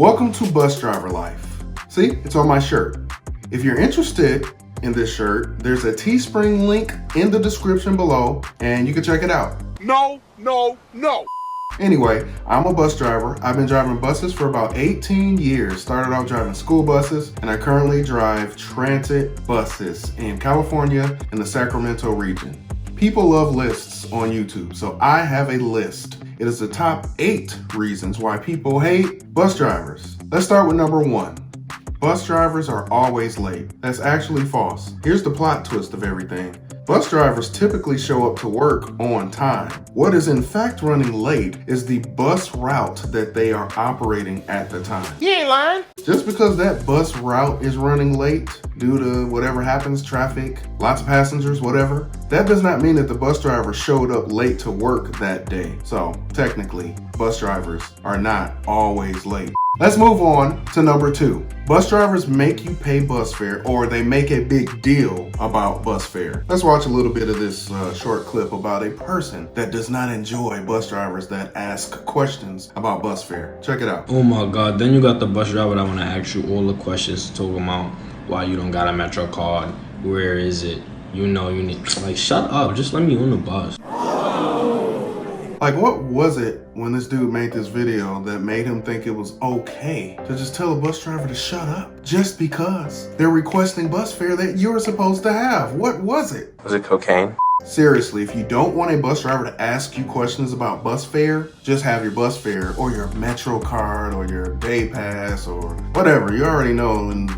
Welcome to Bus Driver Life. See, it's on my shirt. If you're interested in this shirt, there's a Teespring link in the description below and you can check it out. No. Anyway, I'm a bus driver. I've been driving buses for about 18 years. Started off driving school buses, and I currently drive transit buses in California in the Sacramento region. People love lists on YouTube, so I have a list. It is the top 8 reasons why people hate bus drivers. Let's start with number 1. Bus drivers are always late. That's actually false. Here's the plot twist of everything. Bus drivers typically show up to work on time. What is in fact running late is the bus route that they are operating at the time. You ain't lying. Just because that bus route is running late due to whatever happens, traffic, lots of passengers, whatever, that does not mean that the bus driver showed up late to work that day. So technically, bus drivers are not always late. Let's move on to number 2. Bus drivers make you pay bus fare, or they make a big deal about bus fare. Let's watch a little bit of this short clip about a person that does not enjoy bus drivers that ask questions about bus fare. Check it out. Oh my God, then you got the bus driver that want to ask you all the questions, talking about why you don't got a Metro card, where is it, you know you need, like, shut up, just let me on the bus. Like, what was it when this dude made this video that made him think it was okay to just tell a bus driver to shut up just because they're requesting bus fare that you're supposed to have? What was it? Was it cocaine? Seriously, if you don't want a bus driver to ask you questions about bus fare, just have your bus fare or your Metro card or your day pass or whatever. You already know in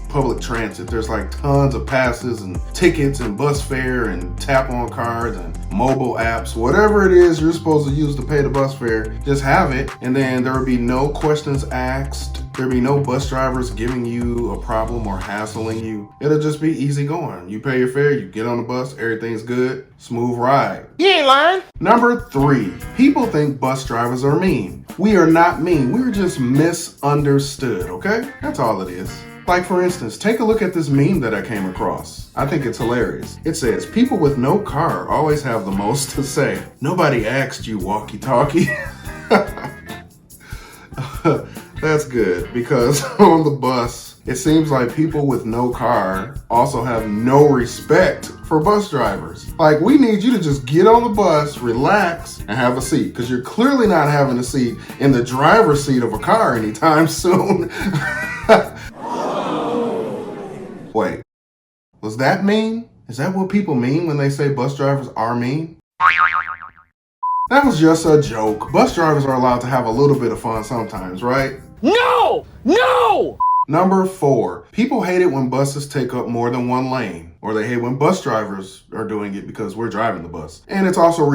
public transit, there's like tons of passes and tickets and bus fare and tap on cards and mobile apps. Whatever it is you're supposed to use to pay the bus fare, just have it, and then there will be no questions asked. There'll be no bus drivers giving you a problem or hassling you. It'll just be easy going. You pay your fare, you get on the bus, everything's good, smooth ride. You ain't lying. Number 3, people think bus drivers are mean. We are not mean, we're just misunderstood, okay? That's all it is. Like, for instance, take a look at this meme that I came across. I think it's hilarious. It says, people with no car always have the most to say. Nobody asked you, walkie-talkie. That's good, because on the bus, it seems like people with no car also have no respect for bus drivers. Like, we need you to just get on the bus, relax, and have a seat, because you're clearly not having a seat in the driver's seat of a car anytime soon. Wait, was that mean? Is that what people mean when they say bus drivers are mean? That was just a joke. Bus drivers are allowed to have a little bit of fun sometimes, right? No! Number 4, people hate it when buses take up more than one lane, or they hate when bus drivers are doing it because we're driving the bus. And it's also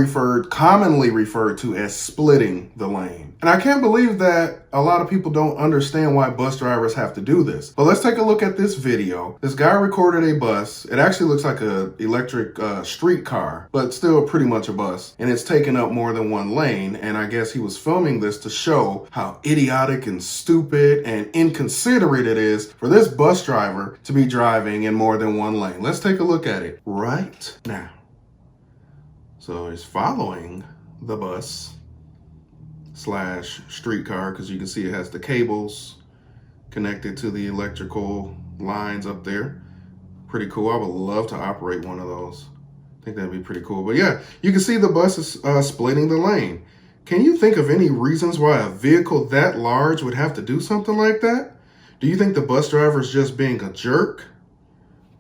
commonly referred to as splitting the lane. And I can't believe that a lot of people don't understand why bus drivers have to do this. But let's take a look at this video. This guy recorded a bus. It actually looks like an electric street car, but still pretty much a bus. And it's taking up more than one lane. And I guess he was filming this to show how idiotic and stupid and inconsiderate it is for this bus driver to be driving in more than one lane. Let's take a look at it right now. So he's following the bus / streetcar, because you can see it has the cables connected to the electrical lines up there. Pretty cool. I would love to operate one of those. I think that'd be pretty cool. But yeah, you can see the bus is splitting the lane. Can you think of any reasons why a vehicle that large would have to do something like that? Do you think the bus driver is just being a jerk?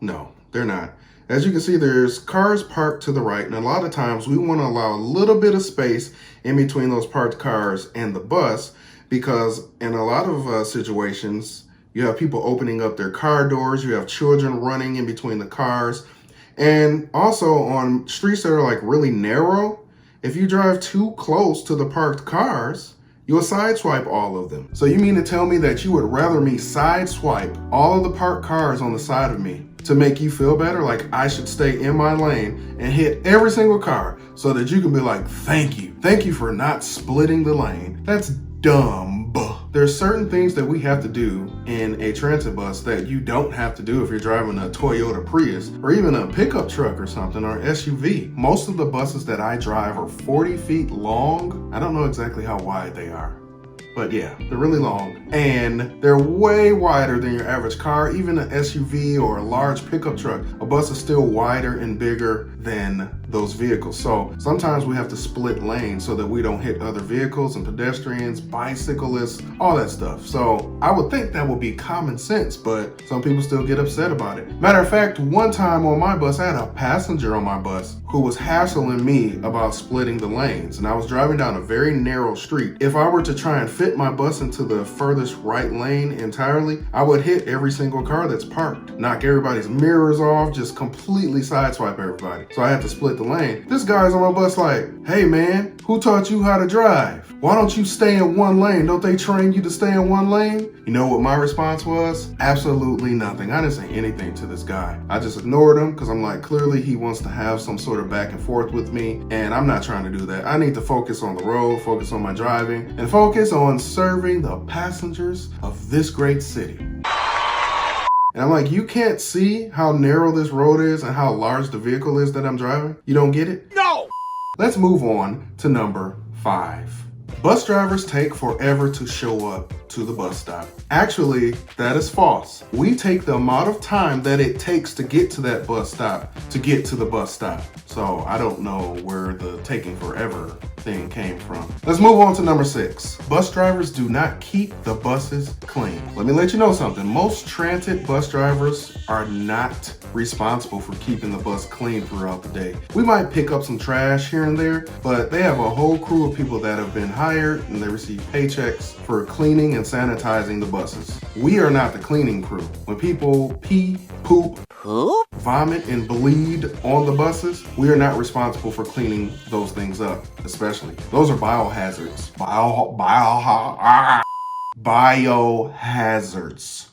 No, they're not. As you can see, there's cars parked to the right, and a lot of times we want to allow a little bit of space in between those parked cars and the bus, because in a lot of situations, you have people opening up their car doors, you have children running in between the cars, and also on streets that are like really narrow, if you drive too close to the parked cars, you'll sideswipe all of them. So you mean to tell me that you would rather me sideswipe all of the parked cars on the side of me to make you feel better? Like I should stay in my lane and hit every single car so that you can be like, thank you for not splitting the lane. That's dumb. There's certain things that we have to do in a transit bus that you don't have to do if you're driving a Toyota Prius or even a pickup truck or something, or SUV. Most of the buses that I drive are 40 feet long. I don't know exactly how wide they are, but yeah, they're really long. And they're way wider than your average car. Even an SUV or a large pickup truck, a bus is still wider and bigger than those vehicles. So sometimes we have to split lanes so that we don't hit other vehicles and pedestrians, bicyclists, all that stuff. So I would think that would be common sense, but some people still get upset about it. Matter of fact, one time on my bus, I had a passenger on my bus who was hassling me about splitting the lanes, and I was driving down a very narrow street. If I were to try and fit my bus into the furthest right lane entirely, I would hit every single car that's parked, knock everybody's mirrors off, just completely sideswipe everybody. So I had to split the lane. This guy's on my bus like, hey man, who taught you how to drive? Why don't you stay in one lane? Don't they train you to stay in one lane? You know what my response was? Absolutely nothing. I didn't say anything to this guy. I just ignored him because I'm like, clearly he wants to have some sort of back and forth with me, and I'm not trying to do that. I need to focus on the road, focus on my driving, and focus on serving the passengers of this great city. And I'm like, you can't see how narrow this road is and how large the vehicle is that I'm driving? You don't get it? No! Let's move on to number 5. Bus drivers take forever to show up to the bus stop. Actually, that is false. We take the amount of time that it takes to get to that bus stop to get to the bus stop. So I don't know where the taking forever thing came from. Let's move on to number 6. Bus drivers do not keep the buses clean. Let me let you know something. Most transit bus drivers are not responsible for keeping the bus clean throughout the day. We might pick up some trash here and there, but they have a whole crew of people that have been hired and they receive paychecks for cleaning and sanitizing the buses. We are not the cleaning crew. When people pee, poop, vomit, and bleed on the buses, we are not responsible for cleaning those things up, especially. Those are biohazards. Biohazards.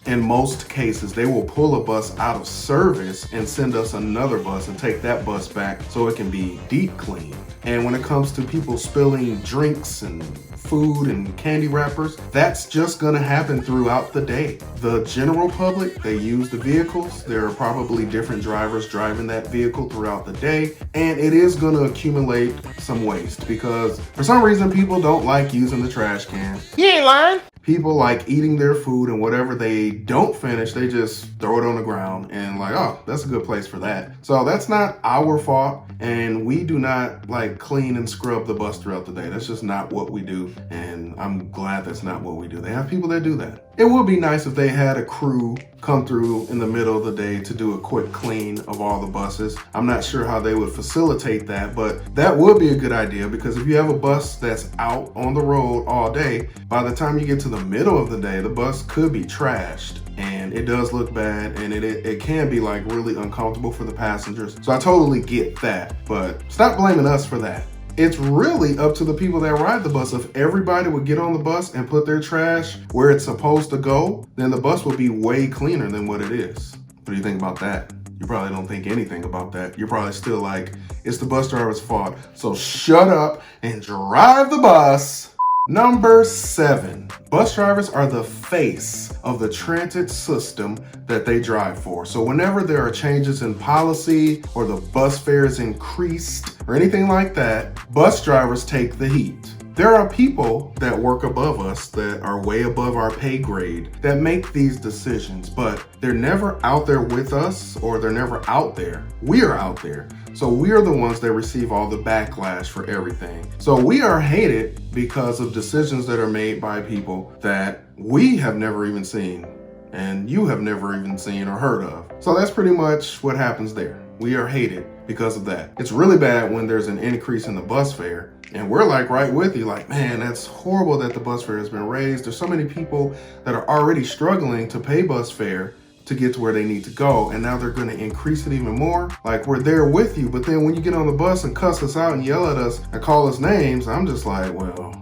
In most cases, they will pull a bus out of service and send us another bus and take that bus back so it can be deep cleaned. And when it comes to people spilling drinks and food and candy wrappers, that's just gonna happen throughout the day. The general public, they use the vehicles. There are probably different drivers driving that vehicle throughout the day, and it is gonna accumulate some waste because for some reason people don't like using the trash can. You ain't lying. People like eating their food, and whatever they don't finish, they just throw it on the ground and like, oh, that's a good place for that. So that's not our fault, and we do not like clean and scrub the bus throughout the day. That's just not what we do, and I'm glad that's not what we do. They have people that do that. It would be nice if they had a crew come through in the middle of the day to do a quick clean of all the buses. I'm not sure how they would facilitate that, but that would be a good idea because if you have a bus that's out on the road all day, by the time you get to the middle of the day, the bus could be trashed. And it does look bad, and it can be like really uncomfortable for the passengers. So I totally get that, but stop blaming us for that. It's really up to the people that ride the bus. If everybody would get on the bus and put their trash where it's supposed to go, then the bus would be way cleaner than what it is. What do you think about that? You probably don't think anything about that. You're probably still like, it's the bus driver's fault. So shut up and drive the bus. Number 7, bus drivers are the face of the transit system that they drive for. So whenever there are changes in policy or the bus fare is increased or anything like that, bus drivers take the heat. There are people that work above us that are way above our pay grade that make these decisions, but they're never out there with us or they're never out there. We are out there. So we are the ones that receive all the backlash for everything. So we are hated because of decisions that are made by people that we have never even seen and you have never even seen or heard of. So that's pretty much what happens there. We are hated because of that. It's really bad when there's an increase in the bus fare and we're like right with you, like, man, that's horrible that the bus fare has been raised. There's so many people that are already struggling to pay bus fare to get to where they need to go, and now they're going to increase it even more. Like, we're there with you, but then when you get on the bus and cuss us out and yell at us and call us names, I'm just like, well,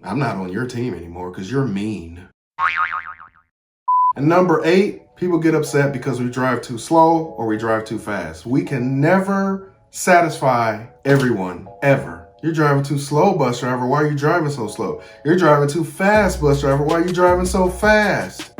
I'm not on your team anymore because you're mean. And number 8, people get upset because we drive too slow or we drive too fast. We can never satisfy everyone, ever. You're driving too slow, bus driver. Why are you driving so slow? You're driving too fast, bus driver. Why are you driving so fast?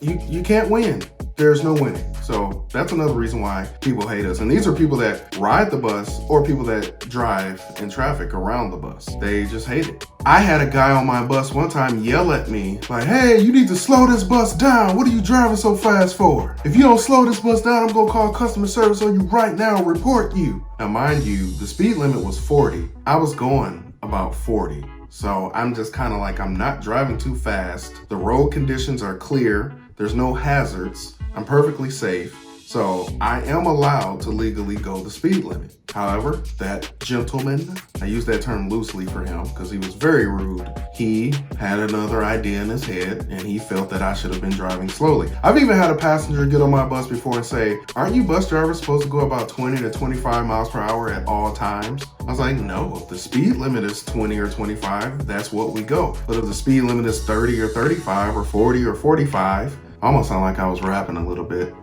You can't win. there's no winning. So that's another reason why people hate us. And these are people that ride the bus or people that drive in traffic around the bus. They just hate it. I had a guy on my bus one time yell at me like, hey, you need to slow this bus down. What are you driving so fast for? If you don't slow this bus down, I'm gonna call customer service on you right now and report you. Now, mind you, the speed limit was 40. I was going about 40. So I'm just kind of like, I'm not driving too fast. The road conditions are clear. There's no hazards. I'm perfectly safe. So I am allowed to legally go the speed limit. However, that gentleman, I use that term loosely for him because he was very rude. He had another idea in his head and he felt that I should have been driving slowly. I've even had a passenger get on my bus before and say, aren't you bus drivers supposed to go about 20 to 25 miles per hour at all times? I was like, no, if the speed limit is 20 or 25, that's what we go. But if the speed limit is 30 or 35 or 40 or 45, I almost sound like I was rapping a little bit.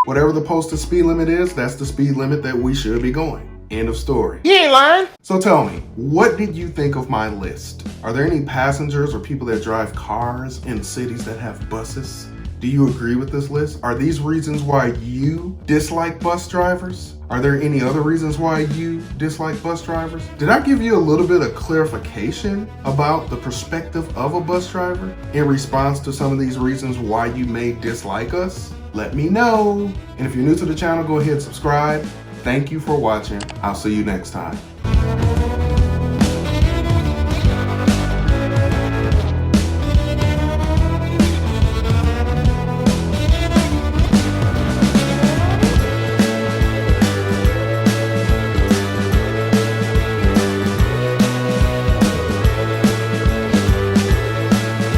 Whatever the posted speed limit is, that's the speed limit that we should be going. End of story. You ain't lying. So tell me, what did you think of my list? Are there any passengers or people that drive cars in cities that have buses? Do you agree with this list? Are these reasons why you dislike bus drivers? Are there any other reasons why you dislike bus drivers? Did I give you a little bit of clarification about the perspective of a bus driver in response to some of these reasons why you may dislike us? Let me know. And if you're new to the channel, go ahead and subscribe. Thank you for watching. I'll see you next time.